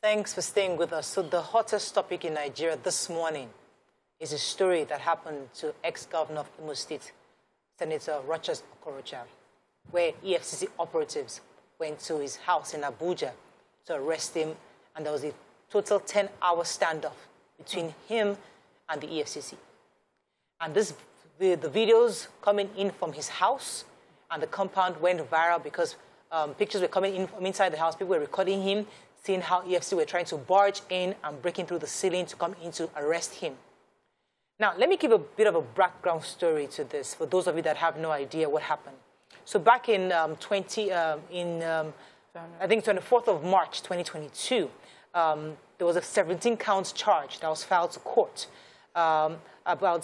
Thanks for staying with us. So the hottest topic in Nigeria this morning is a story that happened to ex-governor of Imo State, Senator Rochas Okorocha, where EFCC operatives went to his house in Abuja to arrest him, and there was a total 10-hour standoff between him and the EFCC. And the videos coming in from his house and the compound went viral because pictures were coming in from inside the house. People were recording him, seeing how EFCC were trying to barge in and breaking through the ceiling to come in to arrest him. Now, let me give a bit of a background story to this for those of you that have no idea what happened. So back in I think 24th of March, 2022, there was a 17-count charge that was filed to court about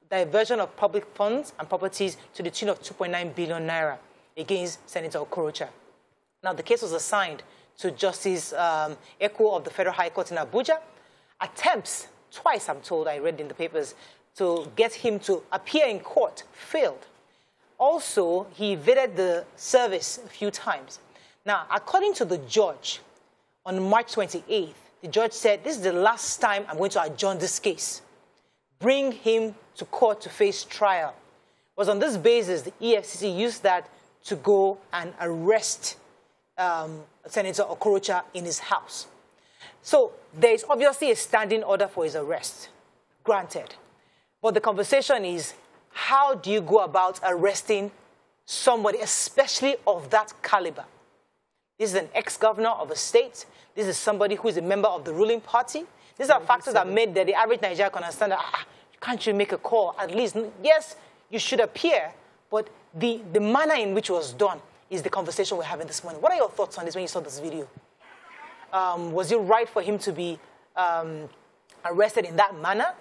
diversion of public funds and properties to the tune of 2.9 billion naira against Senator Okorocha. Now, the case was assigned to Justice Eko of the Federal High Court in Abuja. Attempts, twice I'm told, I read in the papers, to get him to appear in court failed. Also, he evaded the service a few times. Now, according to the judge, on March 28th, the judge said, this is the last time I'm going to adjourn this case. Bring him to court to face trial. It was on this basis the EFCC used that to go and arrest Senator Okorocha in his house. So there is obviously a standing order for his arrest, granted. But the conversation is, how do you go about arresting somebody, especially of that caliber? This is an ex-governor of a state. This is somebody who is a member of the ruling party. These are factors that made that the average Nigerian can understand that, can't you make a call? At least, yes, you should appear, but the manner in which it was done is the conversation we're having this morning. What are your thoughts on this when you saw this video? Was it right for him to be arrested in that manner?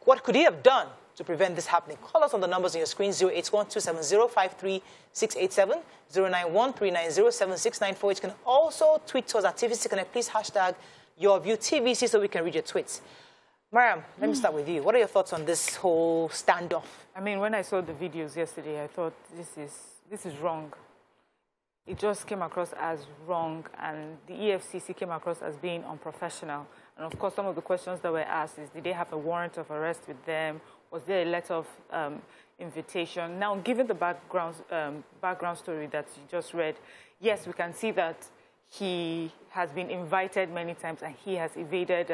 What could he have done to prevent this happening? Call us on the numbers on your screen, 081-270-53687, 091-390-7694. You can also tweet to us at TVC Connect. Please hashtag your view TVC so we can read your tweets. Mariam, let me start with you. What are your thoughts on this whole standoff? I mean, when I saw the videos yesterday, I thought this is wrong. It just came across as wrong, and the EFCC came across as being unprofessional. And of course, some of the questions that were asked is, did they have a warrant of arrest with them? Was there a letter of invitation? Now, given the background story that you just read, yes, we can see that he has been invited many times and he has evaded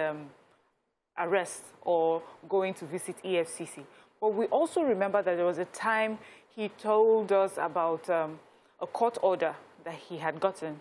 arrest or going to visit EFCC. But we also remember that there was a time he told us about a court order that he had gotten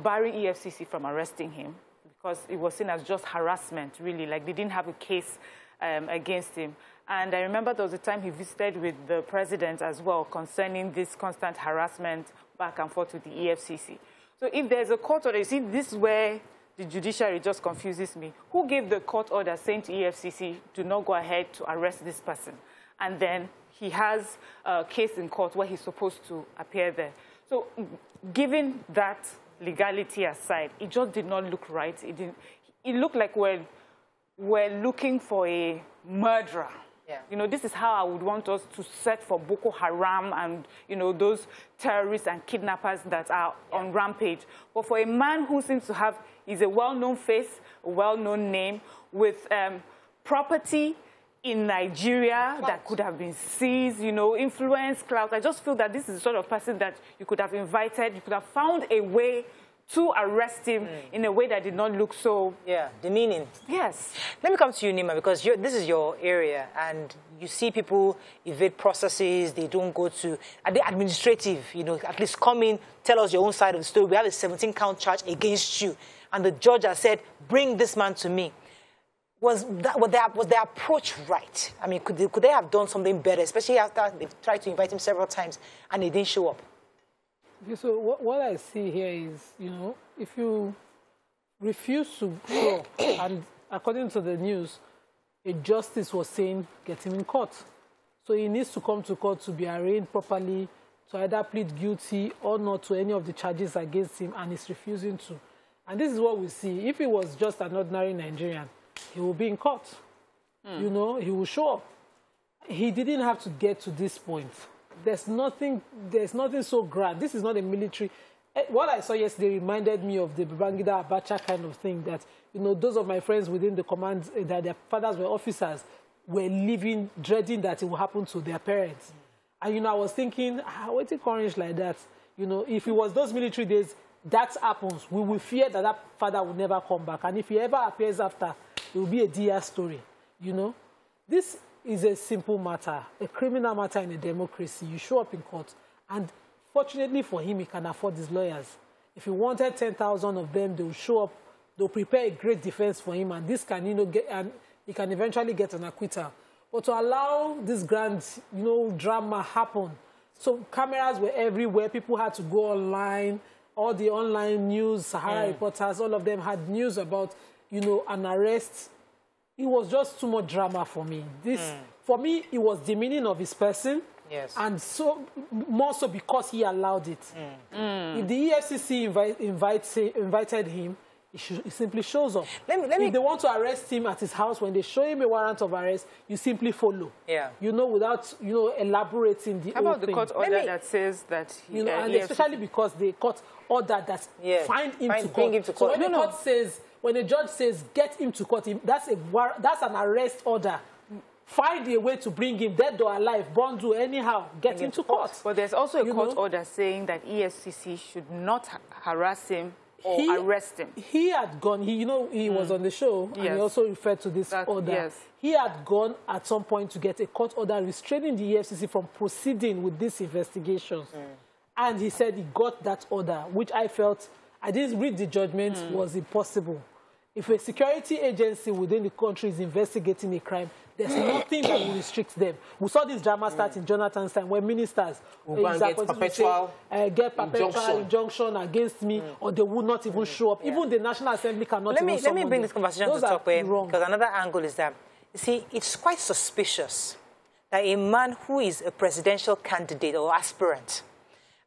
barring EFCC from arresting him because it was seen as just harassment, really, like they didn't have a case against him. And I remember there was a time he visited with the president as well concerning this constant harassment back and forth with the EFCC. So if there's a court order, you see, this is where the judiciary just confuses me. Who gave the court order saying to EFCC to not go ahead to arrest this person? And then he has a case in court where he's supposed to appear there. So given that legality aside, it just did not look right. It looked like we're looking for a murderer. Yeah. You know, this is how I would want us to set for Boko Haram and, you know, those terrorists and kidnappers that are on rampage. But for a man who seems to have, is a well-known face, a well-known name, with property in Nigeria that could have been seized, you know, influence, clout. I just feel that this is the sort of person that you could have invited, you could have found a way to arrest him in a way that did not look so... Yeah, demeaning. Yes. Let me come to you, Nima, because this is your area, and you see people evade processes, they don't go to... Are they administrative, you know, at least come in, tell us your own side of the story. We have a 17-count charge against you, and the judge has said, bring this man to me. Was their approach right? I mean, could they have done something better, especially after they've tried to invite him several times and he didn't show up? Okay, so what I see here is, you know, if you refuse to show, and according to the news, a justice was saying, get him in court. So he needs to come to court to be arraigned properly, to either plead guilty or not to any of the charges against him, and he's refusing to. And this is what we see. If he was just an ordinary Nigerian, he will be in court. You know, he will show up. He didn't have to get to this point. There's nothing so grand. This is not a military. what I saw yesterday reminded me of the Babangida Abacha kind of thing that, those of my friends within the command, that their fathers were officers, were living, dreading that it will happen to their parents. And, I was thinking, what's it orange like that? If it was those military days, that happens, we will fear that that father will never come back. And if he ever appears after, it will be a dear story, This is a simple matter, a criminal matter in a democracy. You show up in court, and fortunately for him, he can afford his lawyers. If he wanted 10,000 of them, they will show up, they'll prepare a great defense for him, and this can, and he can eventually get an acquittal. But to allow this grand, drama happen, so cameras were everywhere, people had to go online, all the online news, Sahara reporters, all of them had news about, an arrest. It was just too much drama for me. For me, it was demeaning of his person. Yes. And so, more so because he allowed it. If the EFCC invited him, he simply shows up. If they want to arrest him at his house, when they show him a warrant of arrest, you simply follow. Yeah. Without, elaborating the How whole about the thing. court order that says that he... and especially because the court order that find him to court. So when the court says, when a judge says, get him to court, that's an arrest order. Find a way to bring him, dead or alive, bondle, anyhow, get him to court. But there's also a court order saying that EFCC should not harass him or arrest him. He had gone, he was on the show, and he also referred to this order. Yes. He had gone at some point to get a court order restraining the EFCC from proceeding with these investigations. And he said he got that order, which I felt, I didn't read the judgment, was impossible. If a security agency within the country is investigating a crime, there's nothing that will restrict them. We saw this drama start in Jonathan's time, where ministers get perpetual injunction against me, or they would not even show up. Even the National Assembly cannot even Let me bring this conversation to top, because another angle is that, you see, it's quite suspicious that a man who is a presidential candidate or aspirant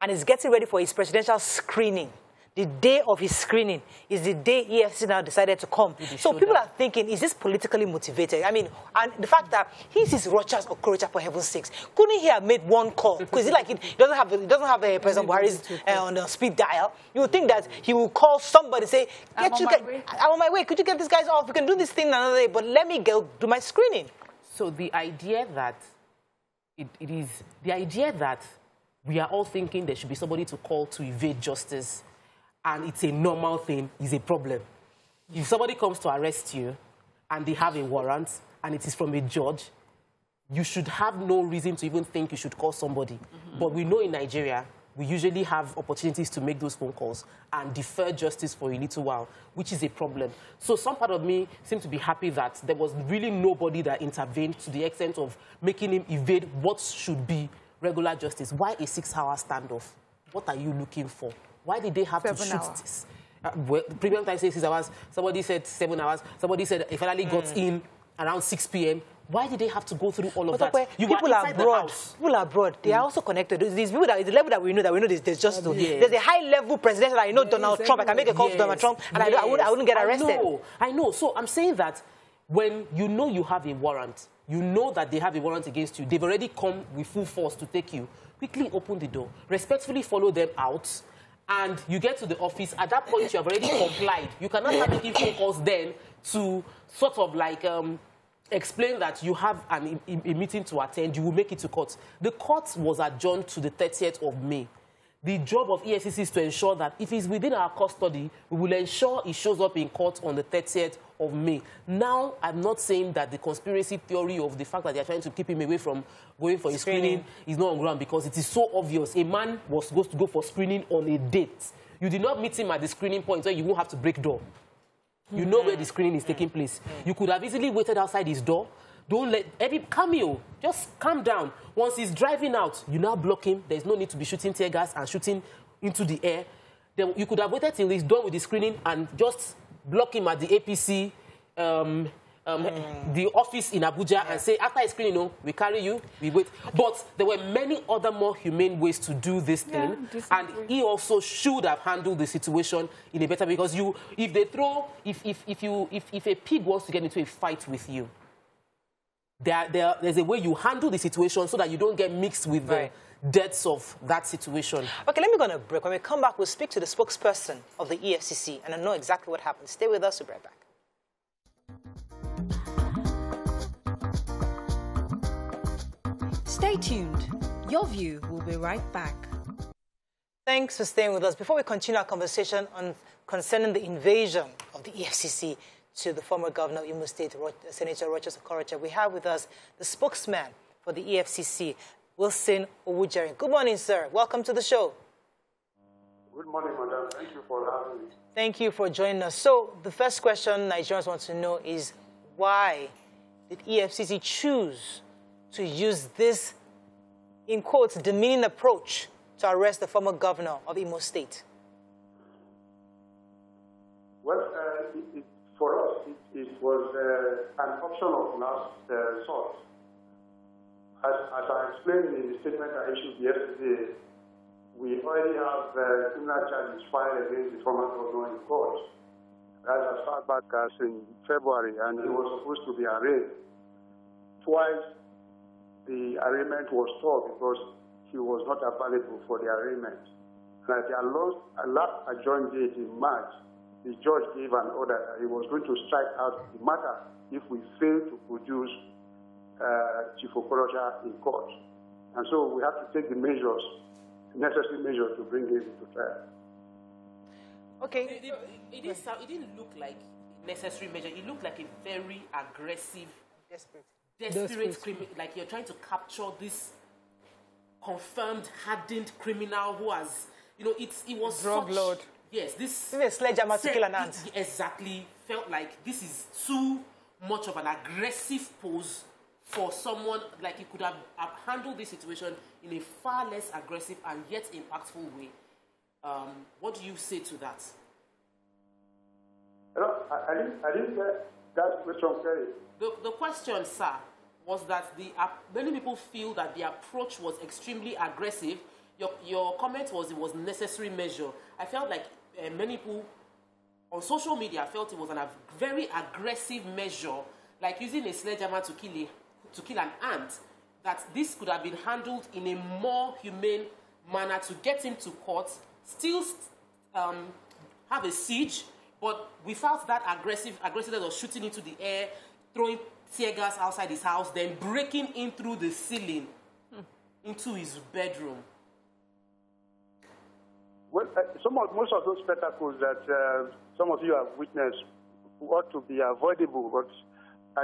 and is getting ready for his presidential screening, the day of his screening is the day EFCC now decided to come. So people are thinking, is this politically motivated? I mean, and the fact that he sees Rochas Okorocha, for heaven's sakes, couldn't he have made one call? Because he doesn't have a President Buhari's on the speed dial. You would think that he will call somebody, say, I'm on my way. Could you get these guys off? We can do this thing another day, but let me go do my screening. So the idea that we are all thinking there should be somebody to call to evade justice, and it's a normal thing, is a problem. If somebody comes to arrest you and they have a warrant and it is from a judge, you should have no reason to even think you should call somebody. But we know in Nigeria, we usually have opportunities to make those phone calls and defer justice for a little while, which is a problem. So some part of me seems to be happy that there was really nobody that intervened to the extent of making him evade what should be regular justice. Why a 6-hour standoff? What are you looking for? Why did they have to shoot this? The premium time says 6 hours. Somebody said 7 hours. Somebody said it finally got in around 6 p.m. Why did they have to go through all of that? People are abroad. People are abroad. They are also connected. These people that the level that we know there's just there's a high-level presidential. I know Donald Trump. I can make a call to Donald Trump, and I wouldn't get arrested. I know. So I'm saying that when you know you have a warrant, you know that they have a warrant against you. They've already come with full force to take you. Quickly open the door. Respectfully follow them out. And you get to the office, at that point you have already complied. You cannot start making phone calls then to sort of like explain that you have a meeting to attend, you will make it to court. The court was adjourned to the 30th of May. The job of EFCC is to ensure that if it's within our custody, we will ensure it shows up in court on the 30th of May. Now, I'm not saying that the conspiracy theory of the fact that they're trying to keep him away from going for his screening is not on ground, because it is so obvious. A man was supposed to go for screening on a date. You did not meet him at the screening point where you won't have to break door. You know where the screening is taking place. You could have easily waited outside his door. Don't let every cameo, just calm down. Once he's driving out, you now block him. There's no need to be shooting tear gas and shooting into the air. Then you could have waited till he's done with the screening and just block him at the APC, the office in Abuja, and say, after his screening, we carry you, we wait. But there were many other more humane ways to do this thing, and he also should have handled the situation in a better way, because if a pig wants to get into a fight with you, there's a way you handle the situation so that you don't get mixed with the debts of that situation. Okay, let me go on a break. When we come back, we'll speak to the spokesperson of the EFCC and I know exactly what happened. Stay with us. We'll be right back. Stay tuned. Your View will be right back. Thanks for staying with us. Before we continue our conversation concerning the invasion of the EFCC to the former governor of Imo State, Senator Rochas Okorocha, we have with us the spokesman for the EFCC, Wilson Owujeri. Good morning, sir. Welcome to the show. Good morning, madam. Thank you for having me. Thank you for joining us. So the first question Nigerians want to know is why did EFCC choose to use this, in quotes, demeaning approach to arrest the former governor of Imo State? Well, for us, it was an option of last resort. As I explained in the statement I issued yesterday, we already have criminal charges filed against the former governor in court. That's as far back as in February, and he was supposed to be arraigned. Twice, the arraignment was stopped because he was not available for the arraignment. And at the last adjourned date in March, the judge gave an order that he was going to strike out the matter if we fail to produce Chief Okorocha in court. And so we have to take the measures, necessary measures to bring him to trial. Okay. It didn't look like a necessary measure. It looked like a very aggressive, desperate criminal. Like you're trying to capture this confirmed, hardened criminal who has, it was drug lord. This Yes, is a sledgehammer to kill an ant. Exactly. Felt like this is too much of an aggressive pose for someone. Like he could have handled this situation in a far less aggressive and yet impactful way. What do you say to that? I didn't get that question clearly. The question, sir, was that many people feel that the approach was extremely aggressive. Your comment was it was necessary measure. I felt like many people on social media felt it was a very aggressive measure, like using a sledgehammer to kill an ant, that this could have been handled in a more humane manner to get him to court, still have a siege, but without that aggressiveness of shooting into the air, throwing tear gas outside his house, then breaking in through the ceiling into his bedroom. Well, most of those spectacles that some of you have witnessed ought to be avoidable, but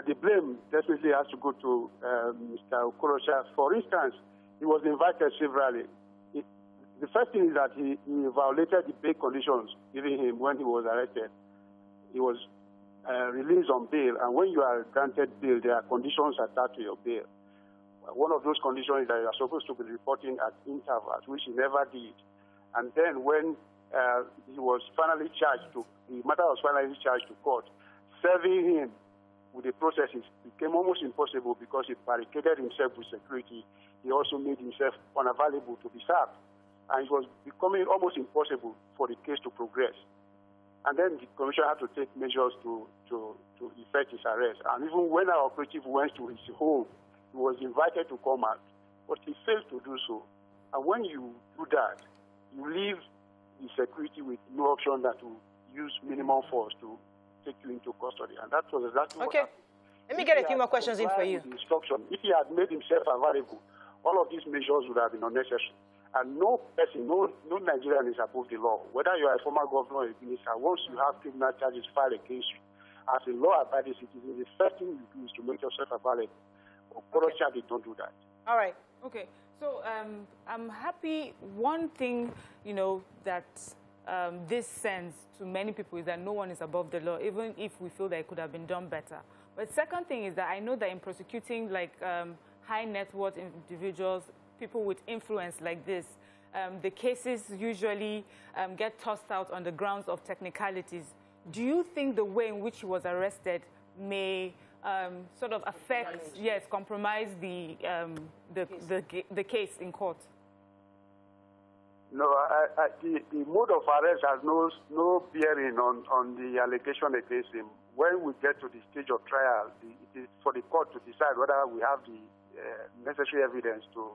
the blame definitely has to go to Mr. Okorocha. For instance, he was invited severally. The first thing is that he violated the bail conditions given him when he was arrested. He was released on bail, and when you are granted bail, there are conditions attached to your bail. One of those conditions is that you are supposed to be reporting at intervals, which he never did. And then when he was finally charged the matter was finally charged to court, serving him with the processes became almost impossible because he barricaded himself with security. He also made himself unavailable to be served. And it was becoming almost impossible for the case to progress. And then the commission had to take measures to effect his arrest. And even when our operative went to his home, he was invited to come out, but he failed to do so. And when you do that, you leave the security with no option than to use minimum force to take you into custody. And that was exactly what happened. Let me get a few more questions in for you. Instruction. If he had made himself available, all of these measures would have been unnecessary. And no person, no Nigerian is above the law. Whether you are a former governor or a minister, once you have criminal charges filed against you, as a law-abiding citizen, the first thing you do is to make yourself available. Okorocha did not do that. All right. Okay. So I'm happy. One thing, that this sends to many people is that no one is above the law, even if we feel that it could have been done better. But second thing is that I know that in prosecuting high net worth individuals, people with influence like this, the cases usually get tossed out on the grounds of technicalities. Do you think the way in which he was arrested may sort of affect, compromise the case in court? No, the mode of arrest has no bearing on the allegation against him. When we get to the stage of trial, it is for the court to decide whether we have the necessary evidence to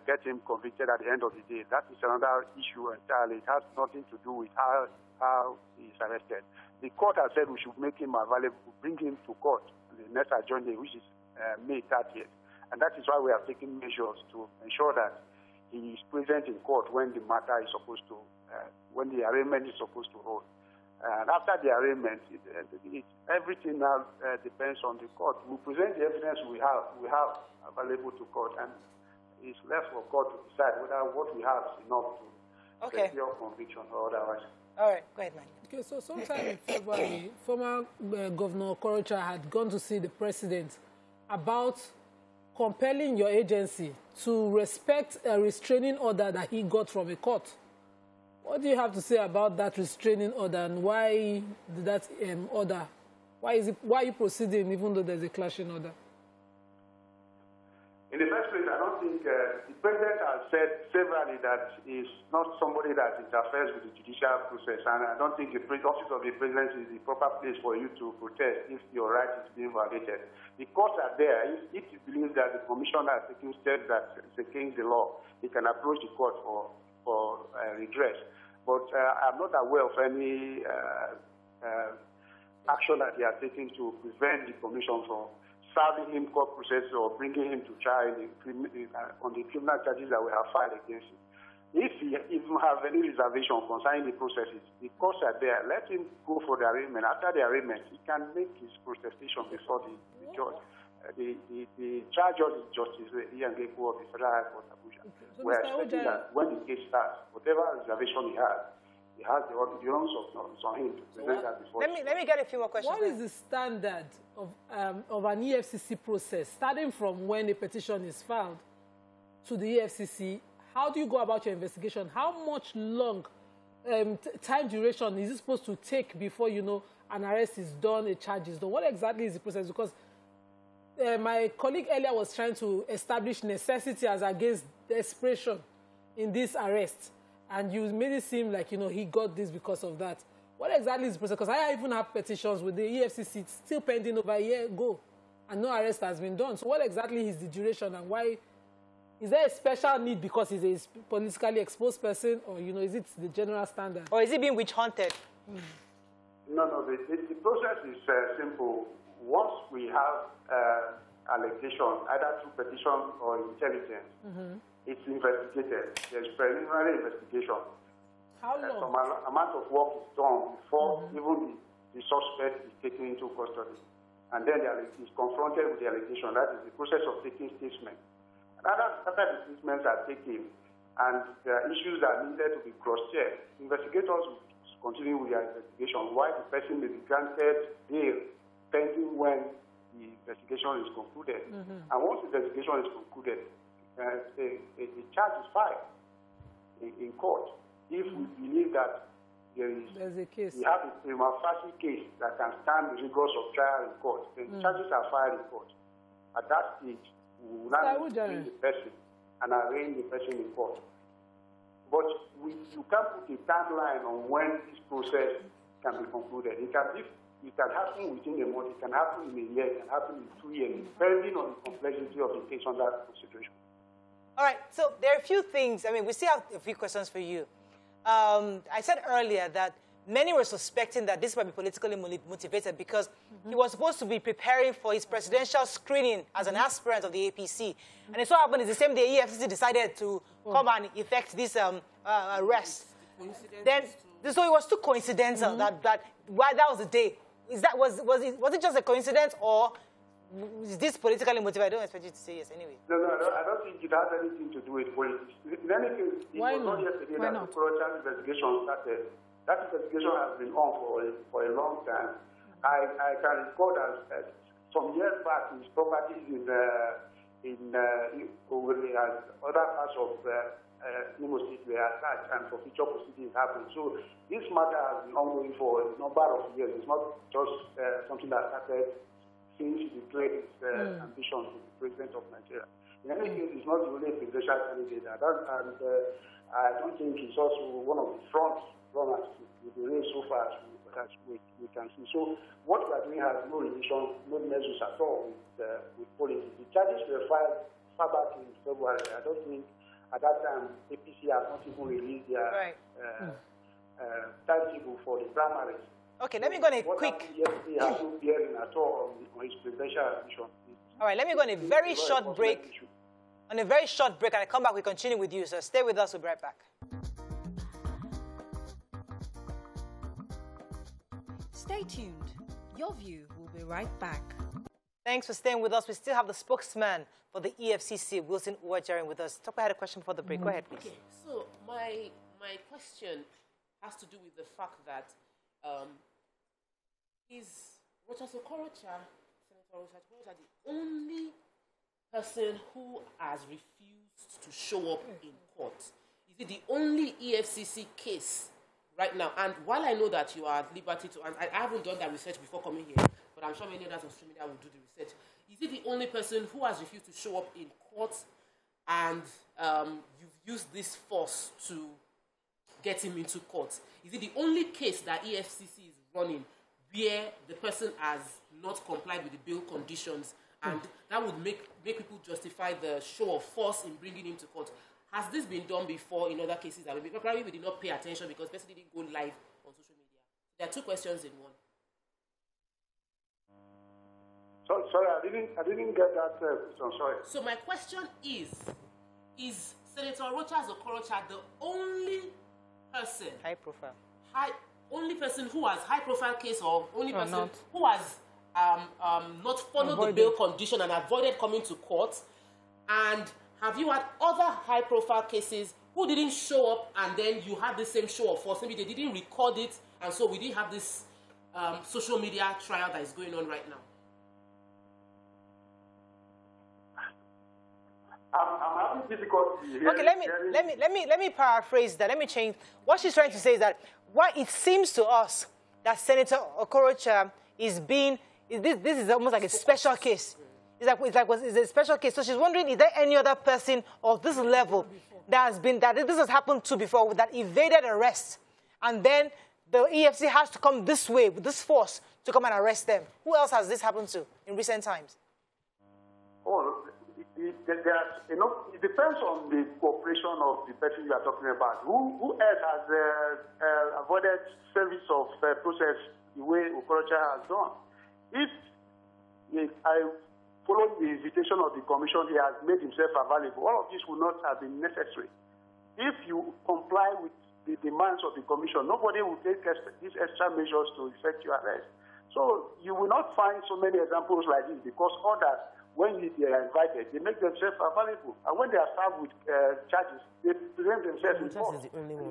get him convicted at the end of the day. That is another issue entirely. It has nothing to do with how he is arrested. The court has said we should make him available, bring him to court the next adjourned day, which is May 30th. And that is why we have taken measures to ensure that he is present in court when the matter is supposed to, when the arraignment is supposed to hold. And after the arraignment, everything now depends on the court. We present the evidence we have available to court, and it's left for court to decide whether what we have is enough to secure conviction or otherwise. All right, go ahead, man. Okay, so sometime in February, former Governor Okorocha had gone to see the president about compelling your agency to respect a restraining order that he got from a court. What do you have to say about that restraining order, and why did that order? Why are you proceeding even though there's a clashing order? In the first place, I don't think the president has said severally that he's not somebody that interferes with the judicial process, and I don't think the office of the president is the proper place for you to protest if your right is being violated. The courts are there. If you believe that the commissioner has taken steps that is against the law, he can approach the court for redress. But I'm not aware of any action that he has taken to prevent the commission from serving him court process or bringing him to trial on the criminal charges that we have filed against him. If he even have any reservation concerning the processes, the courts are there. Let him go for the arraignment. After the arraignment, he can make his protestation before the judge. The trial judge is Justice Ian Geku of the Federal High Court, Abuja. So We are expecting that when the case starts, whatever reservation he has the onus on him to present that before. Let me get a few more questions. What is the standard of an EFCC process, starting from when a petition is filed to the EFCC? How do you go about your investigation? How much long time duration is it supposed to take before an arrest is done, a charge is done? What exactly is the process? Because my colleague earlier was trying to establish necessity as against desperation in this arrest. And you made it seem like, he got this because of that. What exactly is the process? Because I even have petitions with the EFCC still pending over a year ago, and no arrest has been done. So what exactly is the duration, and why? Is there a special need because he's a politically exposed person, or, is it the general standard? Or is it being witch-hunted? No, the process is simple. Once we have allegation, either through petition or intelligence, it's investigated. There's preliminary investigation. How long? Some amount of work is done before even the suspect is taken into custody. And then he's confronted with the allegation. That is the process of taking statements. And after the statements are taken and the issues are needed to be cross-checked, investigators will continue with their investigation while the person may be granted bail pending when the investigation is concluded. And once the investigation is concluded, a charge is filed in court. If we believe that there's a case, we have a prima facie case that can stand the rigors of trial in court, then charges are filed in court. At that stage, we will not bring the person and arraign the person in court. But you can't put a timeline on when this process can be concluded. It can happen within a month, it can happen in a year, it can happen in 2 years, depending on the complexity of the case under consideration. All right, so there are a few things. We still have a few questions for you. I said earlier that many were suspecting that this might be politically motivated because he was supposed to be preparing for his presidential screening as an aspirant of the APC. And it so happened it's the same day EFCC decided to come and effect this arrest. So it was too coincidental that was the day. Was it just a coincidence, or is this politically motivated? I don't expect you to say yes anyway. No, I don't think it has anything to do with politics. In any case, it was not yesterday that the Rochas investigation started. That investigation has been on for a long time. I can recall that some years back, his properties in Owerri and other parts of Imo State were attacked, and for future proceedings happened. So this matter has been ongoing for a number of years. It's not just something that started since he declared his ambition to be president of Nigeria. In any case, it's not the only presidential candidate. I don't think he's also one of the front runners with the race so far as we can see. So what we are doing has no relation, no measures at all with politics. The charges were filed far back in February. I don't think at that time APC has not even released their timetable for the primaries. Okay, let me go on a quick. Yesterday has no bearing at all on his presidential ambition. All right, let me go on a very short break. On a very short break, and I come back, we continue with you. So stay with us, we'll be right back. Stay tuned. Your view will be right back. Thanks for staying with us. We still have the spokesman for the EFCC, Wilson Uwajari, with us. Tope had a question for the break. Go ahead, please. Okay, so my question has to do with the fact that is Rochas Okorocha, Senator Rochas Okorocha, the only person who has refused to show up in court? Is it the only EFCC case right now? And while I know that you are at liberty to, and I haven't done that research before coming here, but I'm sure many others on social media will do the research. Is it the only person who has refused to show up in court, and you've used this force to get him into court? Is it the only case that EFCC is running where the person has not complied with the bail conditions, and that would make people justify the show of force in bringing him to court? Has this been done before in other cases? I mean, probably we did not pay attention because the person didn't go live on social media. There are two questions in one. Sorry, I didn't get that question. Sorry. So my question is Senator Rochas Okorocha the only person, only person who has high-profile case, or only person who has not followed the bail condition and avoided coming to court? And have you had other high-profile cases who didn't show up, and then you had the same show of force? Maybe they didn't record it, and so we didn't have this social media trial that is going on right now. I'm having difficulty here. Okay, let me paraphrase that. Let me change. What she's trying to say is that what it seems to us that Senator Okorocha is being, this is almost like a special case. It's a special case. So she's wondering, is there any other person of this level that this has happened to before, that evaded arrest, and then the EFCC has to come this way with this force to come and arrest them? Who else has this happened to in recent times? Oh, it depends on the cooperation of the person you are talking about. Who else has avoided service of process the way Okorocha has done? If I followed the invitation of the commission, he has made himself available. All of this would not have been necessary. If you comply with the demands of the commission, nobody will take these extra measures to effect your arrest. So you will not find so many examples like this, because others, when they are invited, they make themselves available. And when they are served with charges, they present themselves in court.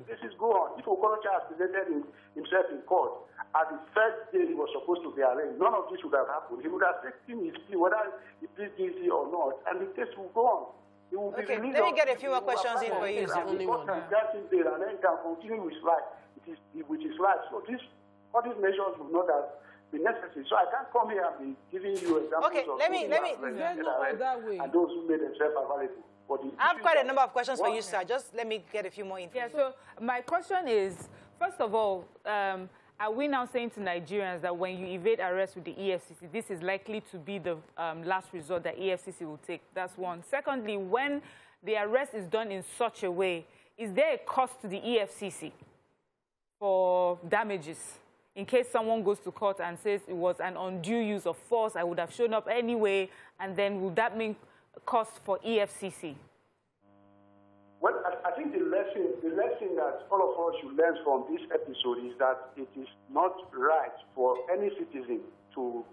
This is go on. If Okorocha has presented himself in court, at the first day he was supposed to be arraigned, none of this would have happened. He would have taken his plea, whether he pleads guilty or not, and the case will go on. He will be released. Let me get a few more questions in for you. And the court can grant him bail, and then can continue with his life. With his life. So all these measures will not have been necessary. So I can't come here and be giving you examples of let me and those who made themselves available. I have quite a number of questions for you, sir. Just let me get a few more info. Yeah, so my question is, first of all, are we now saying to Nigerians that when you evade arrest with the EFCC, this is likely to be the last resort that EFCC will take? That's one. Secondly, when the arrest is done in such a way, is there a cost to the EFCC for damages? In case someone goes to court and says it was an undue use of force, I would have shown up anyway, and then would that mean cost for EFCC? Well, I think the lesson that all of us should learn from this episode is that it is not right for any citizen to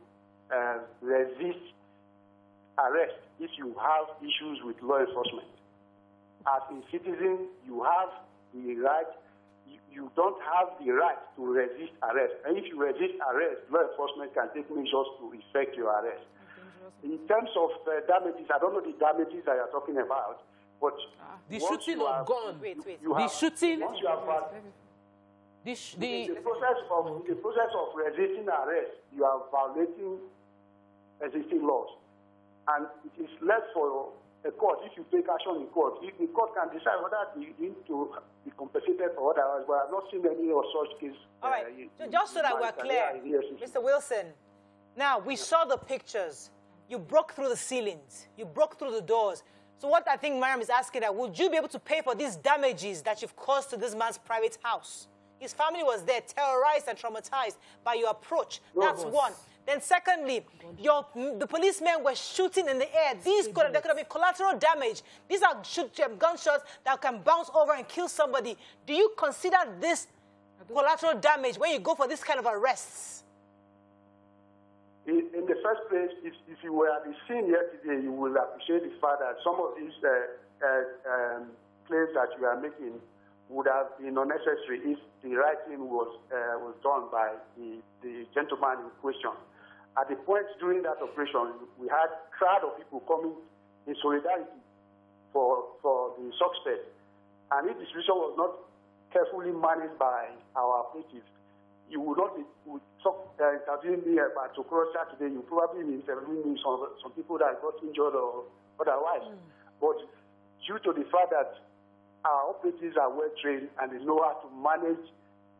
resist arrest if you have issues with law enforcement. As a citizen, you have the right. You don't have the right to resist arrest. And if you resist arrest, law enforcement can take measures to effect your arrest. In terms of damages, I don't know the damages that you're talking about, but the shooting of gun. The shooting. Once you have the process of resisting arrest, you are violating existing laws, and it is left for a court, if you take action in court, if the court can decide whether you need to be compensated for otherwise, but I've not seen any of such case. All right, just so that we're clear, Mr. Wilson, now we saw the pictures. You broke through the ceilings. You broke through the doors. So what I think Mariam is asking that, would you be able to pay for these damages that you've caused to this man's private house? His family was there, terrorized and traumatized by your approach. That's one. Then secondly, the policemen were shooting in the air. There could have been collateral damage. These are gunshots that can bounce over and kill somebody. Do you consider this collateral damage when you go for this kind of arrests? In the first place, if you were at the scene yesterday, you will appreciate the fact that some of these claims that you are making would have been unnecessary if the right thing was done by the gentleman in question. At the point during that operation, we had a crowd of people coming in solidarity for the suspect. And if the situation was not carefully managed by our operatives, you would not be interviewing me about Okorocha today. You probably be interviewing me some people that got injured or otherwise. But due to the fact that our operatives are well trained and they know how to manage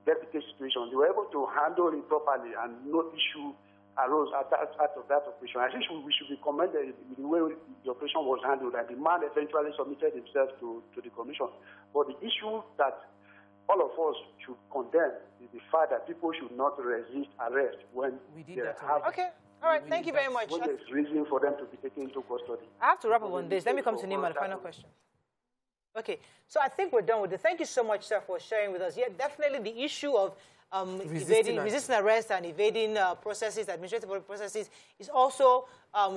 delicate situations, they were able to handle it properly and no issue arose out of that operation. I think we should be commended with the way the operation was handled, and the man eventually submitted himself to the commission. But the issue that all of us should condemn is the fact that people should not resist arrest when they have... Okay. All right. Thank you very much. When there's reason for them to be taken into custody. I have to wrap up on this. Let me come to Nima, the final question. Okay. So I think we're done with it. Thank you so much, sir, for sharing with us. Yeah, definitely the issue of resisting arrest and evading processes, administrative processes, is also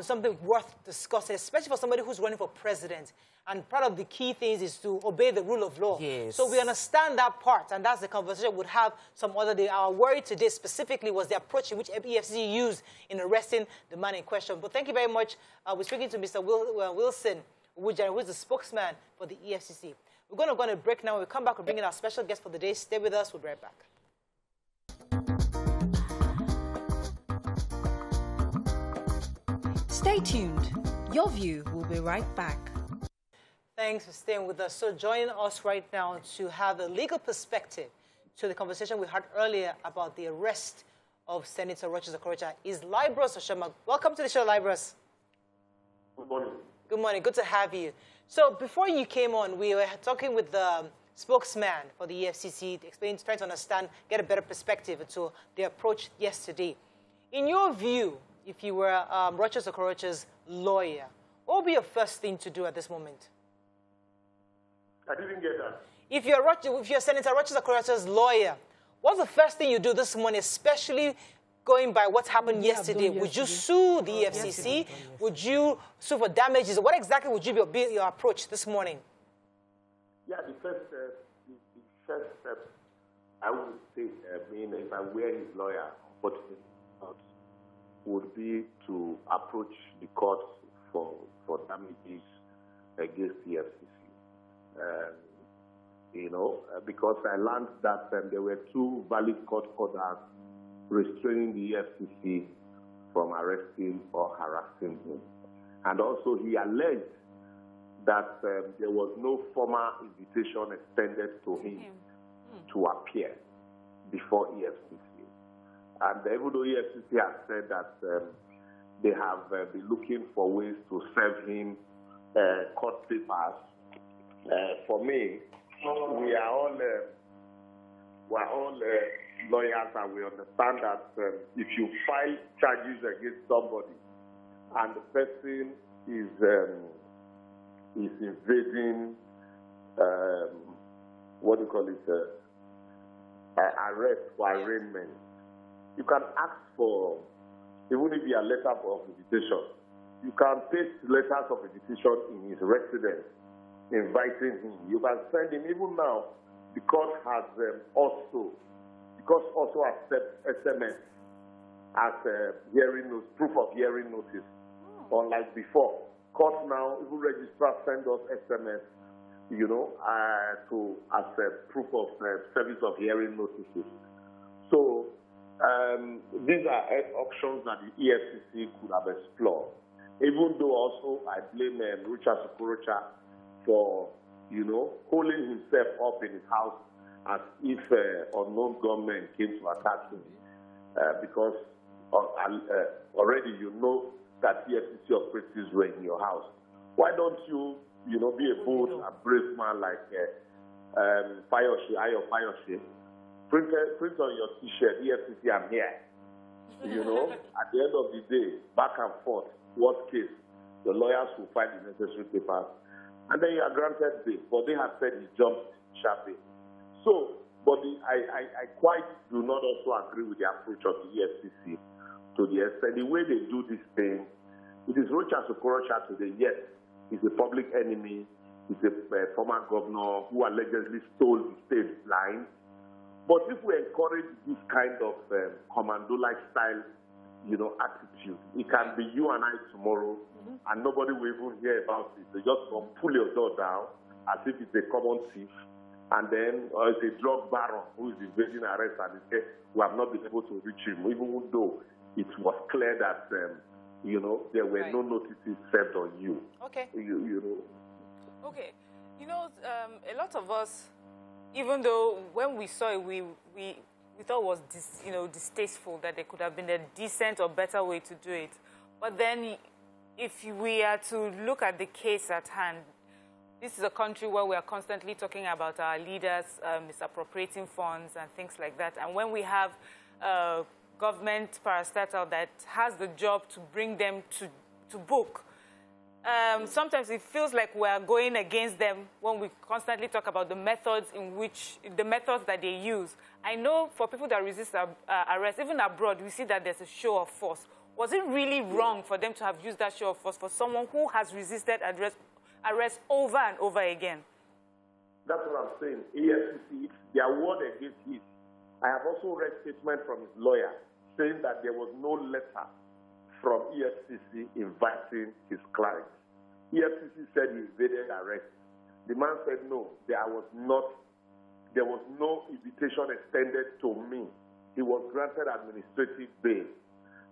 something worth discussing, especially for somebody who's running for president. And part of the key things is to obey the rule of law. Yes. So we understand that part, and that's the conversation we'll have some other day. Our worry today specifically was the approach in which EFCC used in arresting the man in question. But thank you very much. We're speaking to Mr. Wilson, who is the spokesman for the EFCC. We're going to go on a break now. When we come back, we'll bring in our special guest for the day. Stay with us. We'll be right back. Stay tuned. Your view will be right back. Thanks for staying with us. So joining us right now to have a legal perspective to the conversation we had earlier about the arrest of Senator Rochas Okorocha is Libros Oshoma. Welcome to the show, Libros. Good morning. Good morning. Good to have you. So before you came on, we were talking with the spokesman for the EFCC, trying to understand, get a better perspective into the approach yesterday. In your view, if you were Rochas Okorocha's lawyer, what would be your first thing to do at this moment? I didn't get that. If you're Senator Rochas Okorocha's lawyer, what's the first thing you do this morning, especially going by what happened yesterday? Would you sue the EFCC? Would you sue for damages? What exactly would be your approach this morning? Yeah, the first step, I would say, if I were his lawyer, would be to approach the court for damages against the EFCC. Because I learned that there were 2 valid court orders restraining the EFCC from arresting or harassing him. And also he alleged that there was no formal invitation extended to him to appear before EFCC. And even though EFCC has said that they have been looking for ways to serve him court papers, for me, we are all lawyers, and we understand that if you file charges against somebody and the person is invading arrest or arraignment, you can ask for, even if you are letter of invitation, you can paste letters of invitation in his residence, inviting him. You can send him. Even now, the court has also accept SMS as hearing notice, proof of hearing notice. Unlike before, court now, even registrars send us SMS, as a proof of service of hearing notices. So these are options that the EFCC could have explored. even though also I blame Rochas Okorocha for, holding himself up in his house as if unknown gunmen came to attack him. Because already you know that EFCC operatives were in your house. Why don't you, be a bold and brave man like Ayo Fayoshe? Print on your T-shirt, EFCC, I'm here. At the end of the day, back and forth, worst case, the lawyers will find the necessary papers, and then you are granted bail. But they have said he jumped sharply. So, but I quite do not also agree with the approach of the EFCC to the extent the way they do this thing. It is Rochas Okorocha today. Yes, he's a public enemy. He's a former governor who allegedly stole the state blind. But if we encourage this kind of commando-like style, attitude, it can be you and I tomorrow, and nobody will even hear about it. They just come pull your door down as if it's a common thief, and then it's a drug baron who is evading arrest, and they say we have not been able to reach him, even though it was clear that there were no notices served on you. Okay. Okay. A lot of us, even though when we saw it, we thought it was distasteful that there could have been a decent or better way to do it. But then, if we are to look at the case at hand, this is a country where we are constantly talking about our leaders misappropriating funds and things like that. And when we have government parastatal that has the job to bring them to book, sometimes it feels like we are going against them when we constantly talk about the methods that they use. I know for people that resist arrest, even abroad, we see that there's a show of force. Was it really wrong for them to have used that show of force for someone who has resisted arrest over and over again? That's what I'm saying. EFCC, it's their word against his. I have also read statement from his lawyer saying that there was no letter from EFCC inviting his client. EFCC said he evaded arrest. The man said no, there was no invitation extended to me. He was granted administrative bail,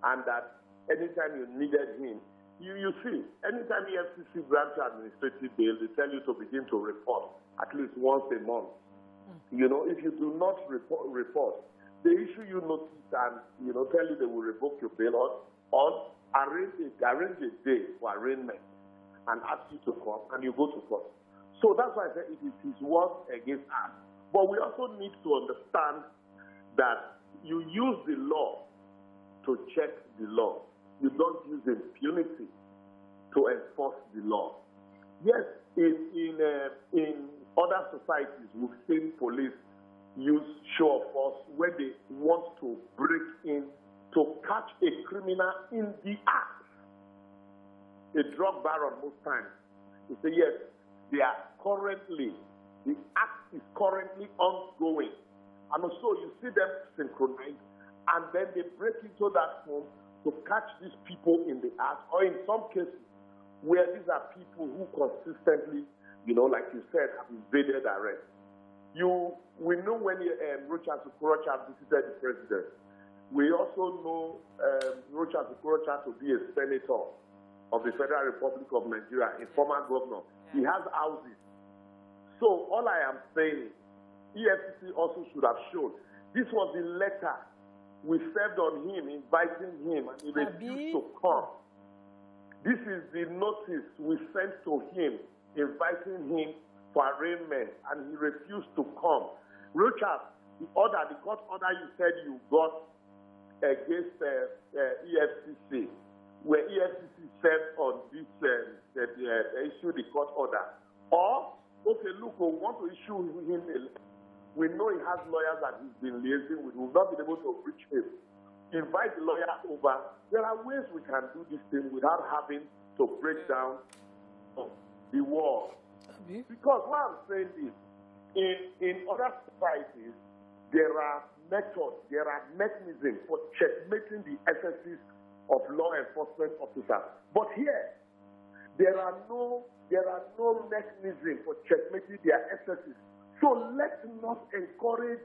and that anytime you needed him, you see, anytime EFCC grants you administrative bail, they tell you to begin to report at least once a month. If you do not report, they issue you notice and tell you they will revoke your bail or arrange a day for arraignment and ask you to come, and you go to court. So that's why I said it is his word against us. But we also need to understand that you use the law to check the law. You don't use impunity to enforce the law. Yes, in other societies, we've seen police use show of force when they want to break in to catch a criminal in the act. A drug baron most times, they say, yes, the act is currently ongoing. And also you see them synchronize, and then they break into that home to catch these people in the act, or in some cases, where these are people who consistently, like you said, have evaded arrest. We know when Rochas Approach visited the president. We also know Rochas Okorocha to be a senator of the Federal Republic of Nigeria, a former governor. He has houses. So all I am saying, EFCC also should have shown. This was the letter we served on him, inviting him, and he refused to come. This is the notice we sent to him, inviting him for arraignment, and he refused to come. Rochas, the court order you said you got against EFCC, where EFCC served on this, issue the court order. Or, okay, look, we want to issue him we know he has lawyers that he's been liaising with. We've not been able to reach him. Invite the lawyer over. There are ways we can do this thing without having to break down the wall. Because what I'm saying is, in other societies, there are methods, there are mechanisms for checkmating the excesses of law enforcement officers. But here, there are no mechanism for checkmating their excesses. So let's not encourage,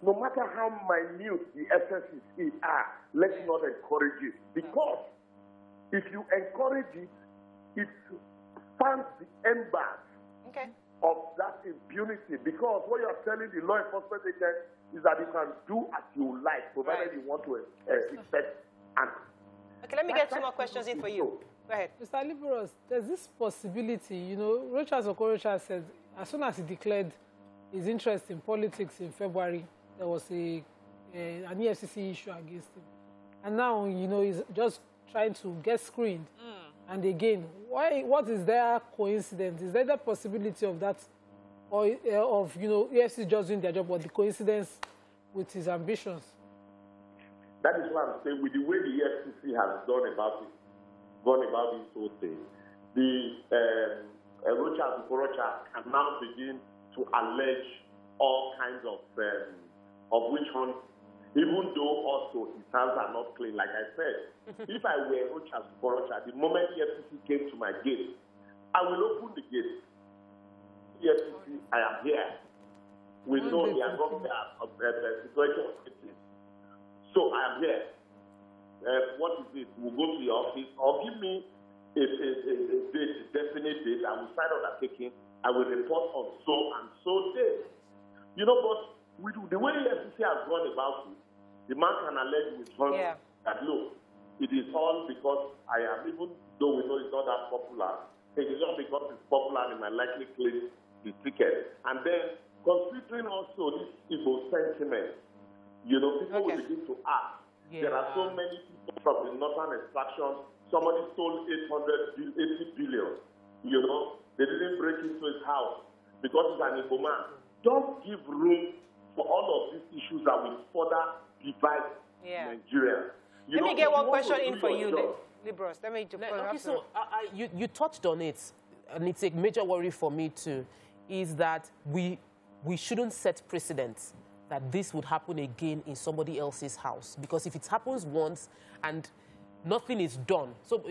no matter how minute the excesses are, let's not encourage it. Because if you encourage it, it fans the embers of that impunity. Because what you are telling the law enforcement agent is that you can do as you like, provided you want to expect answers. Okay, let me get 2 more questions in for you. Go ahead. Mr. Liberos, there's this possibility, you know, Rochas Okorocha said as soon as he declared his interest in politics in February, there was an EFCC issue against him. And now, you know, he's just trying to get screened. And again, what is their coincidence? Is there the possibility of that, or of, you know, EFCC just doing their job, or the coincidence with his ambitions? That is what I'm saying. With the way the EFCC has gone about this whole thing, the Rochas Okorocha can now begin to allege all kinds of witch hunts, even though also his hands are not clean. Like I said, if I were Rochas Okorocha, the moment EFCC came to my gate, I will open the gate. EFCC, I am here. We know they are not the situation of it. So I am here. What is it? We'll go to your office or give me a definite date. I will sign undertaking. I will report on so and so day. You know, but the way the FCC has gone about it, the man can allege with hunt that look, it is all because I am, even though we know it's not that popular, it is not because it's popular and I likely claim the ticket. And then considering also this Imo sentiment, you know, people will begin to ask. There are so many people from the northern extraction. Somebody stole 80 billion. You know, they didn't break into his house because he's an Igbo man. Don't give room for all of these issues that will further divide Nigeria. Let me get one question in for you, Liberos. Let me just okay, so you touched on it, and it's a major worry for me too, is that we shouldn't set precedents that this would happen again in somebody else's house. Because if it happens once and nothing is done, so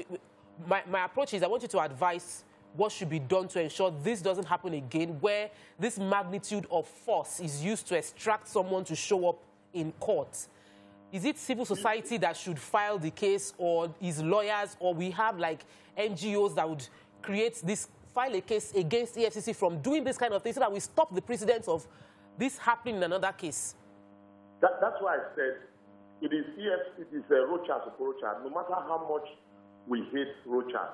my approach is I want you to advise what should be done to ensure this doesn't happen again, where this magnitude of force is used to extract someone to show up in court. Is it civil society that should file the case, or is lawyers, or we have like NGOs that would file a case against EFCC from doing this kind of thing so that we stop the precedence of this happening in another case? That's why I said it is Rochas Approach. No matter how much we hate Rochas,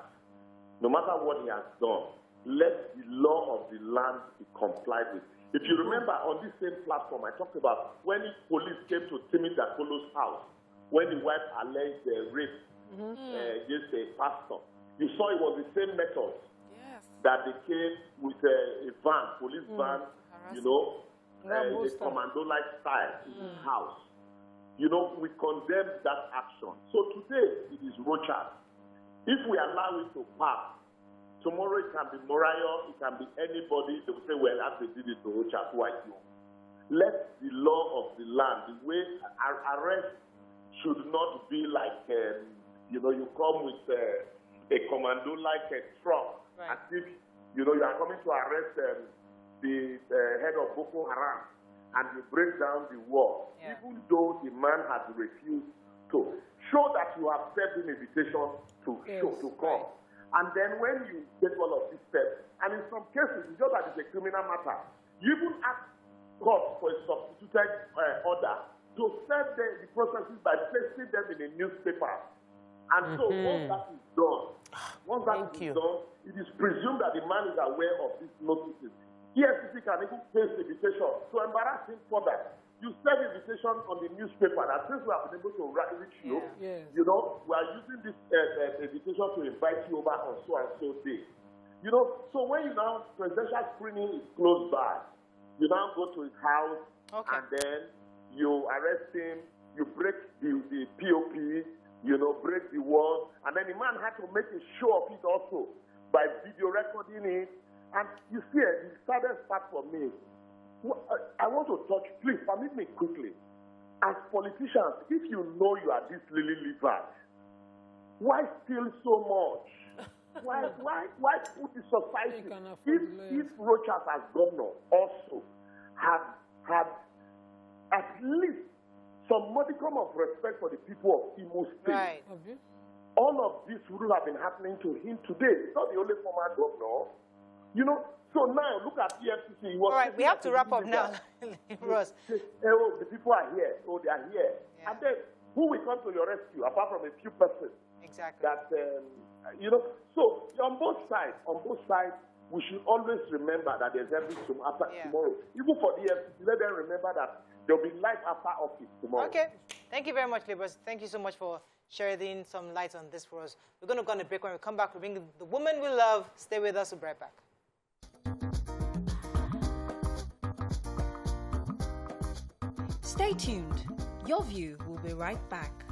no matter what he has done, let the law of the land be complied with. If you remember, on this same platform, I talked about when the police came to Timmy Dakolo's house, when the wife alleged rape against a pastor. You saw it was the same method that they came with a van, police van, you know, a commando-like style in his house. You know, we condemn that action. So today, it is Rochas. If we allow it to pass, tomorrow it can be Morayo, it can be anybody. They will say, well, as they did it to Rochas, who I know. Let the law of the land, the way arrest should not be like, you know, you come with a commando-like truck, as if, you know, you are coming to arrest the head of Boko Haram, and you break down the wall, even though the man has refused to. Show that you have sent an invitation to come. And then when you get all of these steps, and in some cases, it's just that it's a criminal matter, you even ask court for a substituted order to serve the processes by placing them in a newspaper. And so once that is done, it is presumed that the man is aware of these notices. EFCC can even place the invitation to embarrass him further. You send invitation on the newspaper that since we have been able to reach you, you know, we are using this invitation to invite you over on so and so day. You know, so when you now, presidential screening is close by, you now go to his house and then you arrest him, you break the POP, you know, break the wall, and then the man had to make a show of it also by video recording it. And you see, the saddest part for me, I want to touch, please permit me quickly. As politicians, if you know you are this lily-livered, why steal so much? Why put the society? If Rochas as governor also had at least some modicum of respect for the people of Imo State, all of this wouldn't have been happening to him today. He's not the only former governor. You know, so now look at EFCC. All right, we have to wrap up now. Ross. Oh, the people are here. Oh, they are here. Yeah. And then who will come to your rescue apart from a few persons? Exactly. That, you know, so on both sides, we should always remember that there's everything after tomorrow. Even for the EFCC, let them remember that there'll be life after office tomorrow. Okay. Thank you very much, Libras. Thank you so much for sharing some light on this for us. We're going to go on a break. When we come back, we'll bring the woman we love. Stay with us. We'll be right back. Stay tuned. Your View will be right back.